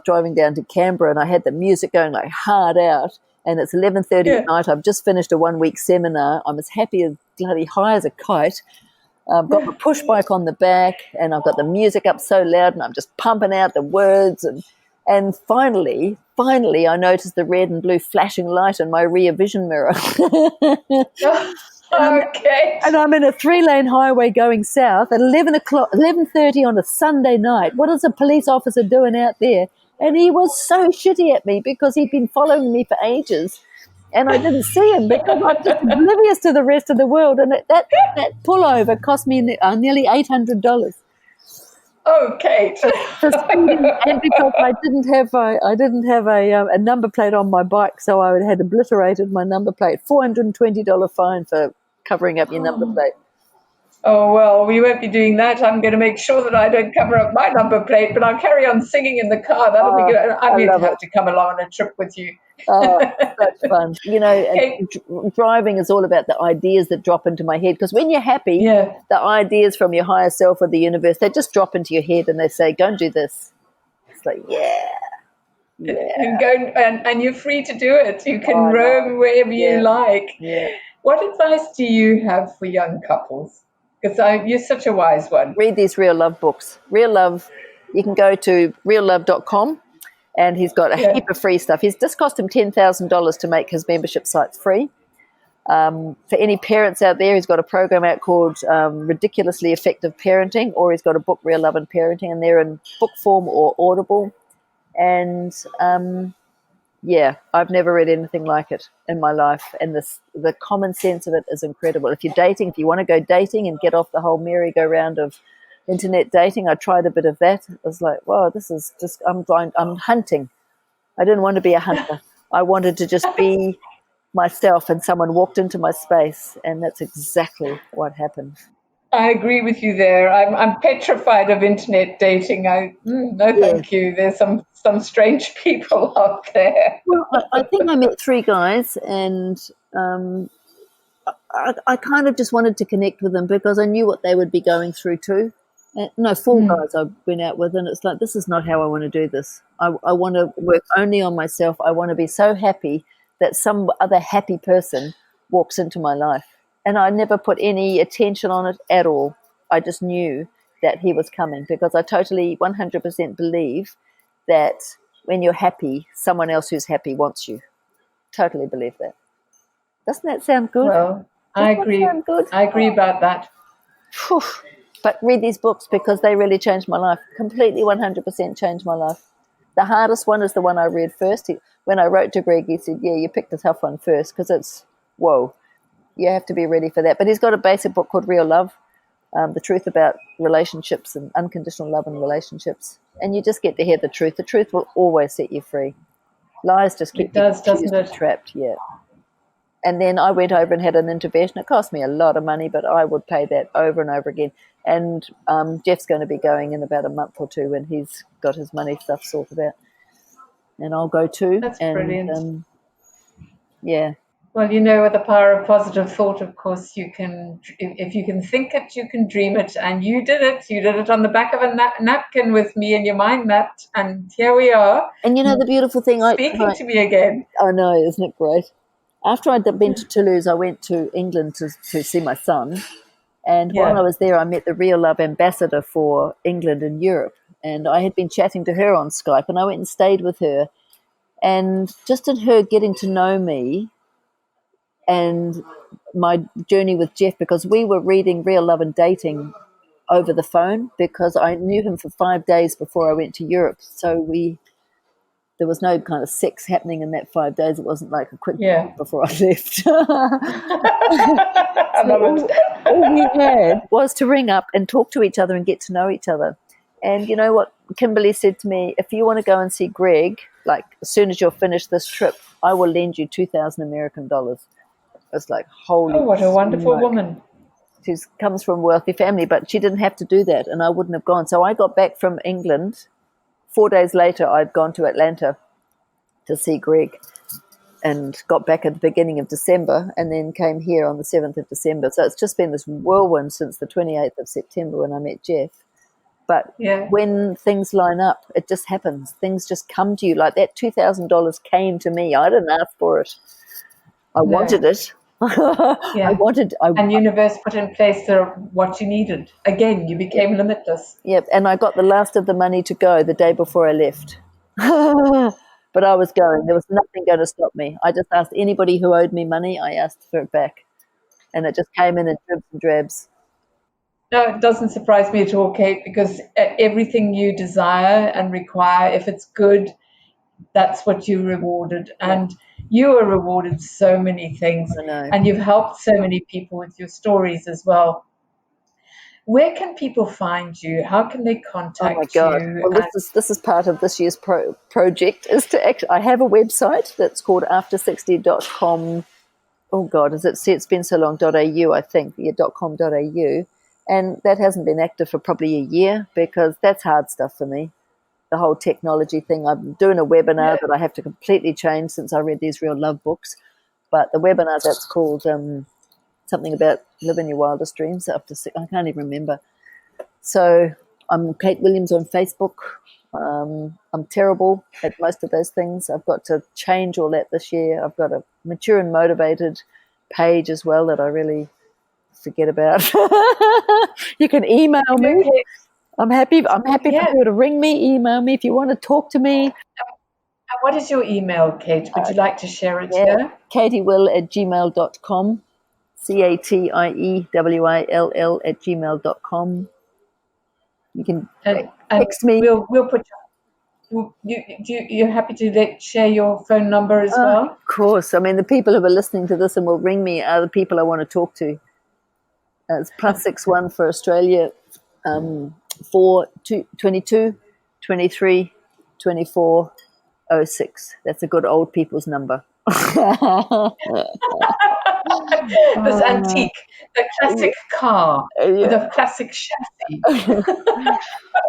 driving down to Canberra, and I had the music going like hard out, and it's 11:30 at night. I've just finished a 1-week seminar. I'm as happy as bloody high as a kite. I've got my push bike on the back, and I've got the music up so loud, and I'm just pumping out the words. And finally, I noticed the red and blue flashing light in my rear vision mirror. Okay. And I'm in a 3-lane highway going south at 11:30 on a Sunday night. What is a police officer doing out there? And he was so shitty at me because he'd been following me for ages, and I didn't see him because I'm just oblivious to the rest of the world. And that pullover cost me nearly $800. Oh, Cate. For speeding, and because I didn't have a number plate on my bike, so I had obliterated my number plate. $420 fine for covering up your number plate. Oh, well, we won't be doing that. I'm going to make sure that I don't cover up my number plate, but I'll carry on singing in the car. That'll be good. I'm going to have to come along on a trip with you. That's fun. Driving is all about the ideas that drop into my head, because when you're happy, the ideas from your higher self or the universe, they just drop into your head and they say, go and do this. It's like, And go and you're free to do it. You can roam wherever you like. Yeah. What advice do you have for young couples? Because you're such a wise one. Read these Real Love books. Real Love, you can go to reallove.com And he's got a Yeah. heap of free stuff. It's just cost him $10,000 to make his membership sites free. For any parents out there, he's got a program out called Ridiculously Effective Parenting, or he's got a book, Real Love and Parenting, and they're in book form or Audible. And yeah, I've never read anything like it in my life. And the common sense of it is incredible. If you're dating, if you want to go dating and get off the whole merry-go-round of internet dating, I tried a bit of that. I was like, wow, this is just, I'm hunting. I didn't want to be a hunter. I wanted to just be myself, and someone walked into my space, and that's exactly what happened. I agree with you there. I'm petrified of internet dating. No, thank you. There's some strange people out there. Well, I think I met 3 guys, and I kind of just wanted to connect with them because I knew what they would be going through too. No, 4 guys I went out with, and it's like, this is not how I want to do this. I want to work only on myself. I want to be so happy that some other happy person walks into my life. And I never put any attention on it at all. I just knew that he was coming because I totally 100% believe that when you're happy, someone else who's happy wants you. Totally believe that. Doesn't that sound good? Well, I agree. Sound good? I agree about that. Whew. But read these books because they really changed my life. Completely 100% changed my life. The hardest one is the one I read first. When I wrote to Greg, he said, yeah, you picked a tough one first because it's, whoa, you have to be ready for that. But he's got a basic book called Real Love, the truth about relationships and unconditional love and relationships. And you just get to hear the truth. The truth will always set you free. Lies just keep you confused and trapped, yeah. And then I went over and had an intervention. It cost me a lot of money, but I would pay that over and over again. And Jeff's going to be going in about a month or 2 when he's got his money stuff sorted out. And I'll go too. That's and, brilliant. Yeah. Well, with the power of positive thought, of course, you can, if you can think it, you can dream it. And you did it. You did it on the back of a napkin with me and your mind mapped. And here we are. And the beautiful thing... Speaking to me again. I know, isn't it great? After I'd been to Toulouse, I went to England to see my son. And while I was there, I met the Real Love ambassador for England and Europe. And I had been chatting to her on Skype, and I went and stayed with her. And just in her getting to know me and my journey with Jeff, because we were reading Real Love and Dating over the phone because I knew him for 5 days before I went to Europe. So there was no kind of sex happening in that 5 days. It wasn't like a quick before I left. I love it. All we had was to ring up and talk to each other and get to know each other. And you know what Kimberly said to me? If you want to go and see Greg, like as soon as you're finished this trip, I will lend you $2,000 American. It's like, holy. Oh, what a wonderful woman. She comes from a wealthy family, but she didn't have to do that, and I wouldn't have gone. So I got back from England. 4 days later, I'd gone to Atlanta to see Greg and got back at the beginning of December and then came here on the 7th of December. So it's just been this whirlwind since the 28th of September when I met Jeff. But when things line up, it just happens. Things just come to you. Like that $2,000 came to me. I didn't ask for it. I wanted it. And universe put in place what you needed. Again, you became limitless. Yep, and I got the last of the money to go the day before I left. But I was going. There was nothing going to stop me. I just asked anybody who owed me money, I asked for it back. And it just came in dribs and drabs. No, it doesn't surprise me at all, Cate, because everything you desire and require, if it's good, that's what you're rewarded. And you are rewarded so many things. I know. And you've helped so many people with your stories as well. Where can people find you? How can they contact you? Well, this is part of this year's project. Is to actually, I have a website that's called after60.com. Oh God, it's been so long. .au, I think. Yeah, .com.au, and that hasn't been active for probably a year because that's hard stuff for me. The whole technology thing. I'm doing a webinar that I have to completely change since I read these Real Love books. But the webinar that's called something about living your wildest dreams. I can't even remember. So I'm Cate Williams on Facebook. I'm terrible at most of those things. I've got to change all that this year. I've got a mature and motivated page as well that I really forget about. You can email me. I'm happy for you to ring me, email me if you want to talk to me. What is your email, Kate? Would you like to share it here? catiewill@gmail.com. CATIEWILL You can And text me. we'll put you're happy to share your phone number as well? Of course. I mean, the people who are listening to this and will ring me are the people I want to talk to. It's +61 for Australia, 22 23 24 06. That's a good old people's number. This antique, the classic car with a classic chassis. I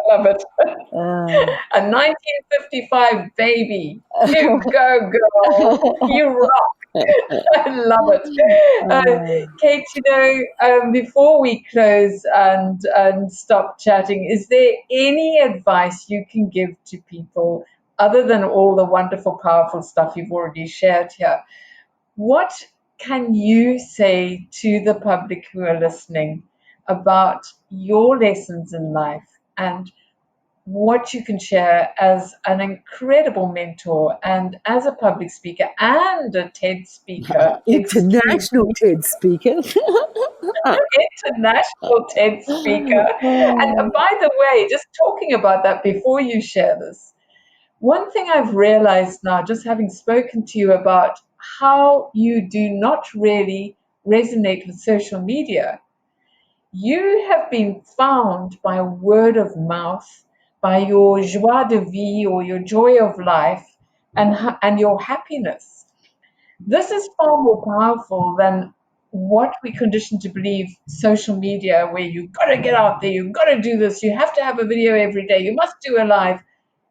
love it. A 1955 baby. You go, girl. You rock. I love it. Kate, before we close and stop chatting, is there any advice you can give to people other than all the wonderful, powerful stuff you've already shared here? What can you say to the public who are listening about your lessons in life and what you can share as an incredible mentor and as a public speaker and a TED speaker? International TED speaker. International TED speaker. And by the way, just talking about that before you share this, one thing I've realized now, just having spoken to you about how you do not really resonate with social media, you have been found by word of mouth, by your joie de vivre or your joy of life and your happiness. This is far more powerful than what we condition to believe social media, where you've got to get out there, you've got to do this, you have to have a video every day, you must do a live.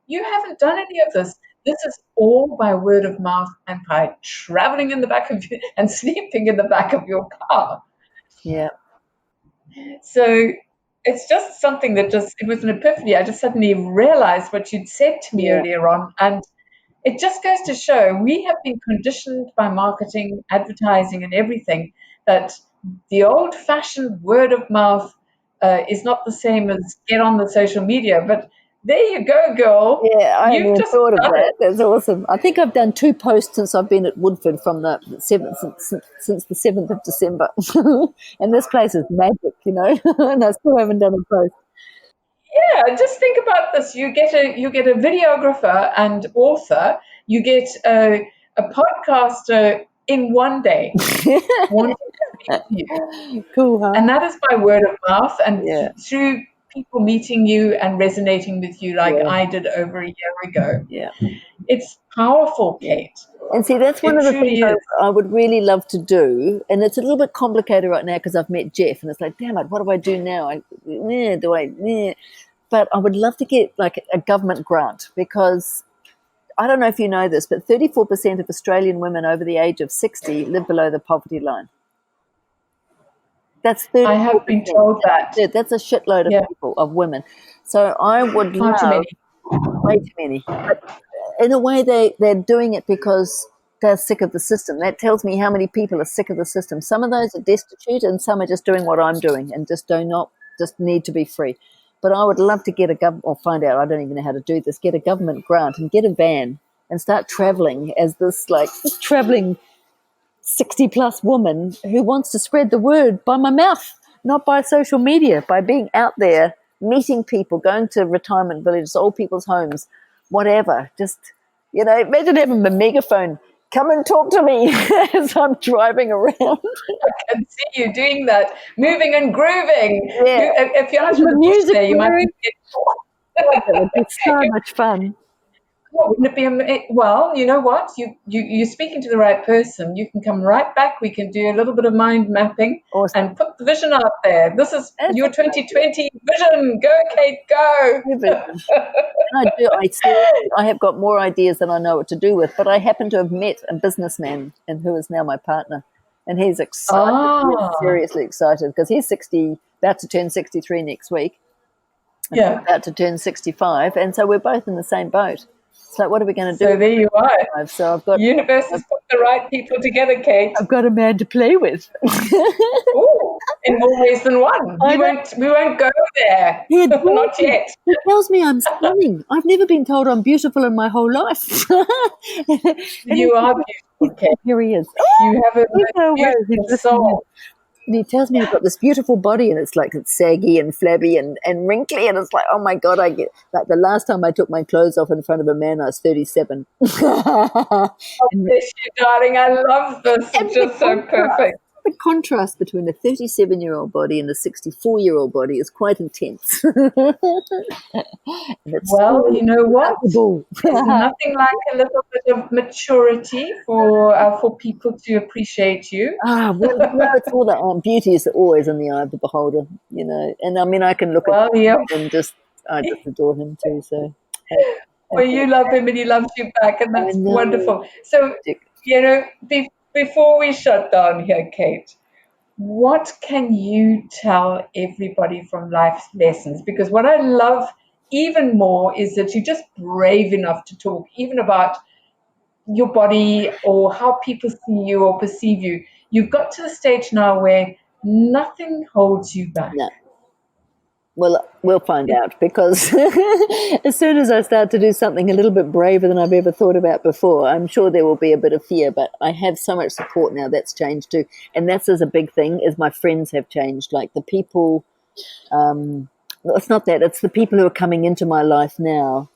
You haven't done any of this. This is all by word of mouth and by traveling in the back of you and sleeping in the back of your car. Yeah. So it's just something that it was an epiphany. I just suddenly realized what you'd said to me earlier on. And it just goes to show we have been conditioned by marketing, advertising, and everything that the old-fashioned word of mouth is not the same as get on the social media. But there you go, girl. Yeah, I You've hadn't just thought of done that. it. That's awesome. I think I've done 2 posts since I've been at Woodford from the 7th, since the 7th of December. And this place is magic, and I still haven't done a post. Yeah, just think about this. You get a videographer and author. You get a podcaster in one day. Wanting to speak to you. Cool, huh? And that is by word of mouth and Yeah. through people meeting you and resonating with you like Yeah. I did over a year ago. Yeah. It's powerful, Kate. And see, that's one It of the truly things is. I would really love to do. And it's a little bit complicated right now because I've met Jeff and it's like, damn it, what do I do now? But I would love to get like a government grant because I don't know if you know this, but 34% of Australian women over the age of 60 live below the poverty line. That's 34%. I have been told that. That's a shitload of people, of women. So I would Far too love, many. way too many. But in a way, they're doing it because they're sick of the system. That tells me how many people are sick of the system. Some of those are destitute and some are just doing what I'm doing and just need to be free. But I would love to get I don't even know how to do this, get a government grant and get a van and start traveling as this traveling 60-plus woman who wants to spread the word by my mouth, not by social media, by being out there, meeting people, going to retirement villages, old people's homes, whatever. Just, imagine having a megaphone. Come and talk to me as I'm driving around. I can see you doing that, moving and grooving. Yeah. If you're out in the bush there, you might get caught. That would be so much fun. Oh, wouldn't it be well, you know what? You're speaking to the right person. You can come right back. We can do a little bit of mind mapping and put the vision out there. This is your 2020 vision. Go, Kate, go. I have got more ideas than I know what to do with, but I happen to have met a businessman and who is now my partner. And he's excited, he's seriously excited because he's 60, about to turn 63 next week. Yeah. About to turn 65. And so we're both in the same boat. It's like, what are we going to do? So there you are. So I've got universe has put the right people together, Kate. I've got a man to play with. Ooh, in more ways than one. We won't go there. He adores Not me. yet. He tells me I'm stunning. I've never been told I'm beautiful in my whole life. And You are beautiful, Kate. here he is. You have a He's so away. He's beautiful listening. soul. And he tells me I've got this beautiful body, and it's like it's saggy and flabby and wrinkly, and it's like, oh my God, I get like the last time I took my clothes off in front of a man, I was 37. Oh, bless you, darling. I love this. It's just so perfect. The contrast between a 37-year-old body and a 64-year-old body is quite intense. Well, you know what? There's nothing like a little bit of maturity for people to appreciate you. Well, it's all that beauty is always in the eye of the beholder, And I mean, I can look at him and I just adore him too. So, well, you love him and he loves you back, and that's wonderful. So, before we shut down here, Kate, what can you tell everybody from life's lessons? Because what I love even more is that you're just brave enough to talk even about your body or how people see you or perceive you. You've got to the stage now where nothing holds you back. No. Well, we'll find out, because as soon as I start to do something a little bit braver than I've ever thought about before, I'm sure there will be a bit of fear, but I have so much support now. That's changed too. And that's as a big thing, is my friends have changed. Like the people, it's not that, it's the people who are coming into my life now,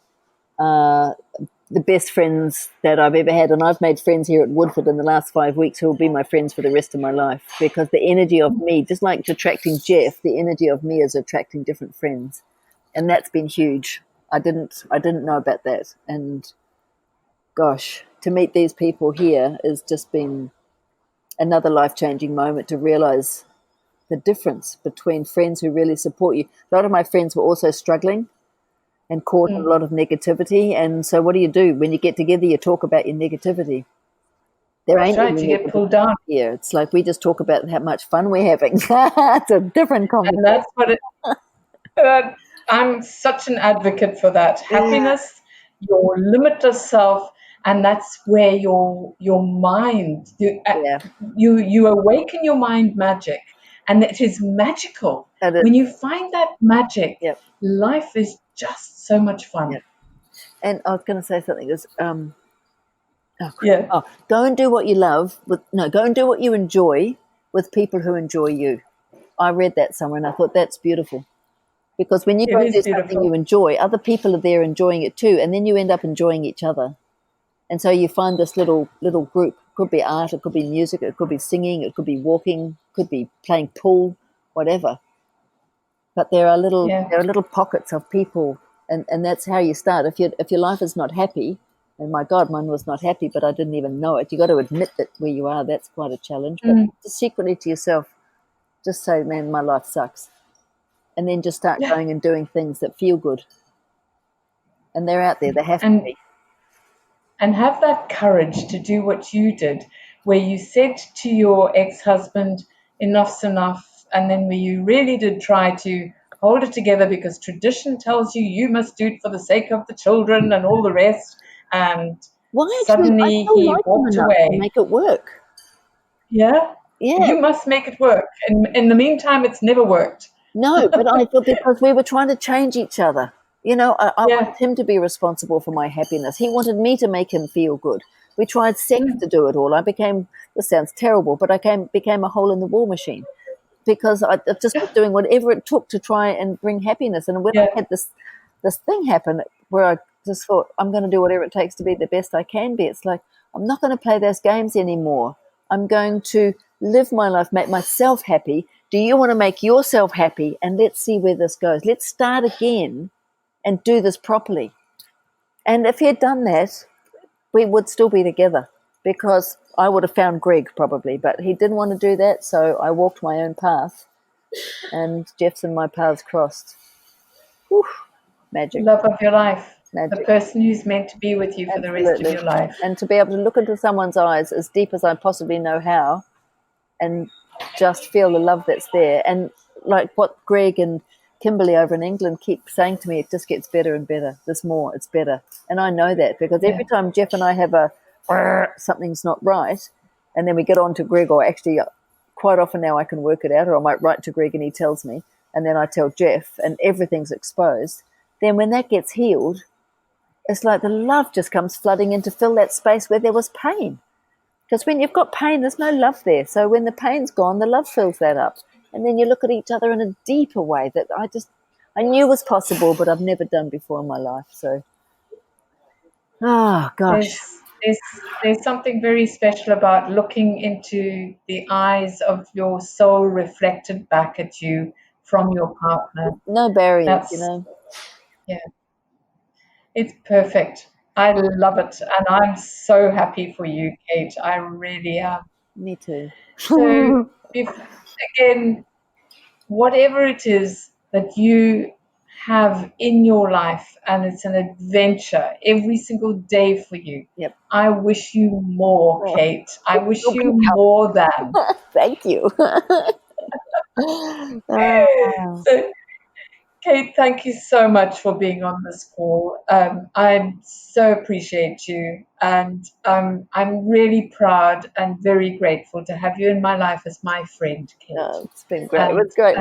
the best friends that I've ever had. And I've made friends here at Woodford in the last 5 weeks who will be my friends for the rest of my life, because the energy of me, just like attracting Jeff, the energy of me is attracting different friends. And that's been huge. I didn't know about that. And gosh, to meet these people here has just been another life-changing moment, to realize the difference between friends who really support you. A lot of my friends were also struggling and caught in a lot of negativity. And so what do? When you get together, you talk about your negativity. There ain't right, you get pulled down here. It's like we just talk about how much fun we're having. It's a different conversation. And that's what I'm such an advocate for that. Happiness, your limitless self, and that's where your mind, you awaken your mind magic, and it is magical. When you find that magic, life is just so much fun. Yep. And I was going to say something. Go and do what you love. Go and do what you enjoy with people who enjoy you. I read that somewhere and I thought that's beautiful. Because when you go and do something you enjoy, other people are there enjoying it too, and then you end up enjoying each other. And so you find this little group. It could be art, it could be music, it could be singing, it could be walking, it could be playing pool, whatever. But there are little pockets of people, and that's how you start. If your life is not happy, and my God, mine was not happy, but I didn't even know it. You got to admit that where you are, that's quite a challenge. But just secretly to yourself, just say, man, my life sucks. And then just start going and doing things that feel good. And they're out there, they have to be. And have that courage to do what you did, where you said to your ex-husband, enough's enough, and then where you really did try to hold it together because tradition tells you must do it for the sake of the children and all the rest, and suddenly he walked away. Make it work. Yeah. You must make it work. And in the meantime, it's never worked. No, but I thought because we were trying to change each other. I wanted him to be responsible for my happiness. He wanted me to make him feel good. We tried sex to do it all. This sounds terrible, but I became a hole in the wall machine, because I just was doing whatever it took to try and bring happiness. And when I had this thing happen where I just thought, I'm going to do whatever it takes to be the best I can be, it's like, I'm not going to play those games anymore. I'm going to live my life, make myself happy. Do you want to make yourself happy? And let's see where this goes. Let's start again and do this properly. And if he had done that, we would still be together, because I would have found Greg probably, but he didn't want to do that. So I walked my own path, and Jeff's and my paths crossed. Whew, magic. Love of your life. Magic. The person who's meant to be with you for the rest of your life. And to be able to look into someone's eyes as deep as I possibly know how, and just feel the love that's there. And like what Greg and Kimberly over in England keep saying to me, it just gets better and better. There's more, it's better. And I know that, because every time Jeff and I have something's not right, and then we get on to Greg, or actually quite often now I can work it out, or I might write to Greg and he tells me, and then I tell Jeff, and everything's exposed. Then when that gets healed, it's like the love just comes flooding in to fill that space where there was pain. Because when you've got pain, there's no love there. So when the pain's gone, the love fills that up. And then you look at each other in a deeper way that I knew was possible, but I've never done before in my life. So, oh, gosh. There's something very special about looking into the eyes of your soul reflected back at you from your partner. No barriers, you know. Yeah. It's perfect. I love it. And I'm so happy for you, Cate. I really am. Me too. So, again, whatever it is that you have in your life, and it's an adventure every single day for you. Yep. I wish you more, Cate. I wish you more than. Thank you. So, Cate, thank you so much for being on this call. I so appreciate you, and I'm really proud and very grateful to have you in my life as my friend, Cate. It's been great. It was great.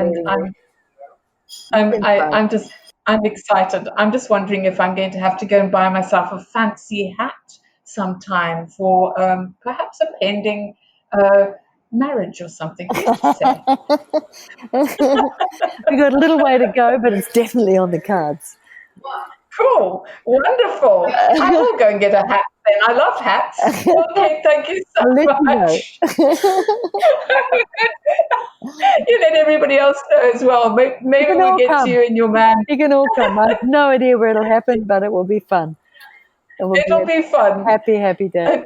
I'm excited. I'm just wondering if I'm going to have to go and buy myself a fancy hat sometime for perhaps a pending marriage or something. What do you say? We've got a little way to go, but it's definitely on the cards. Cool. Wonderful. I will go and get a hat then. I love hats. Okay, thank you so much. You let everybody else know as well. Maybe we'll get to you and your man. You can all come. I have no idea where it'll happen, but it will be fun. It'll be fun. Happy day.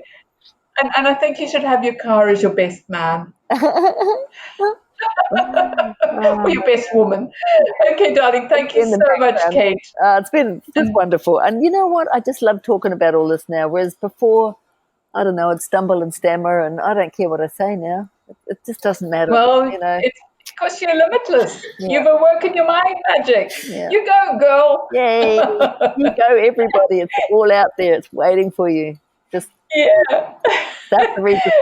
And I think you should have your car as your best man. Or your best woman. Okay, darling, thank you so much, Cate. It's been just wonderful. And you know what? I just love talking about all this now, whereas before, I don't know, I'd stumble and stammer, and I don't care what I say now. It just doesn't matter. Well, you know. It's because you're limitless. Yeah. You've awoken your mind magic. Yeah. You go, girl. Yay. You go, everybody. It's all out there. It's waiting for you. That's the reason.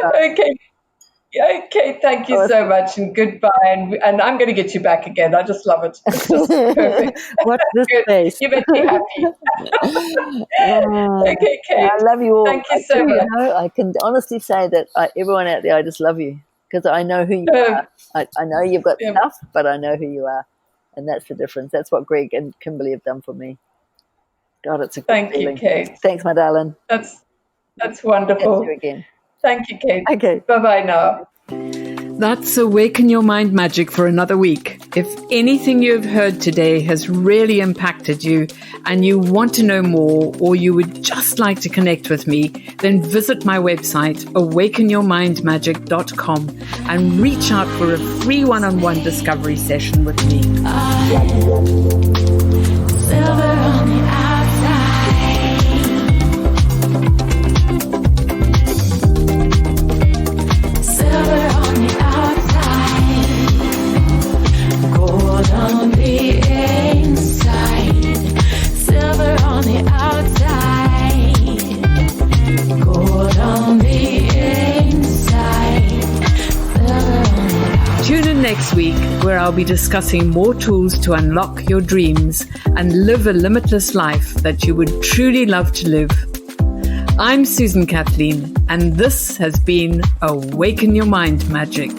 Okay, thank you so much, and goodbye. And I'm going to get you back again. I just love it. It's just perfect. What's this space? You made me happy. Okay, Cate. I love you all. Thank you so much. I can honestly say that everyone out there, I just love you because I know who you are. I know you've got stuff, but I know who you are, and that's the difference. That's what Greg and Kimberly have done for me. God, it's a good feeling. Thank you, Cate. Thanks, my darling. That's wonderful. See you again. Thank you, Cate. Okay. Bye-bye now. That's Awaken Your Mind Magic for another week. If anything you've heard today has really impacted you and you want to know more, or you would just like to connect with me, then visit my website, awakenyourmindmagic.com, and reach out for a free one-on-one discovery session with me. Silver on the outside. On the inside, silver on the outside, gold on the inside, silver on the outside. Tune in next week where I'll be discussing more tools to unlock your dreams and live a limitless life that you would truly love to live. I'm Susan Kathleen, and this has been Awaken Your Mind Magic.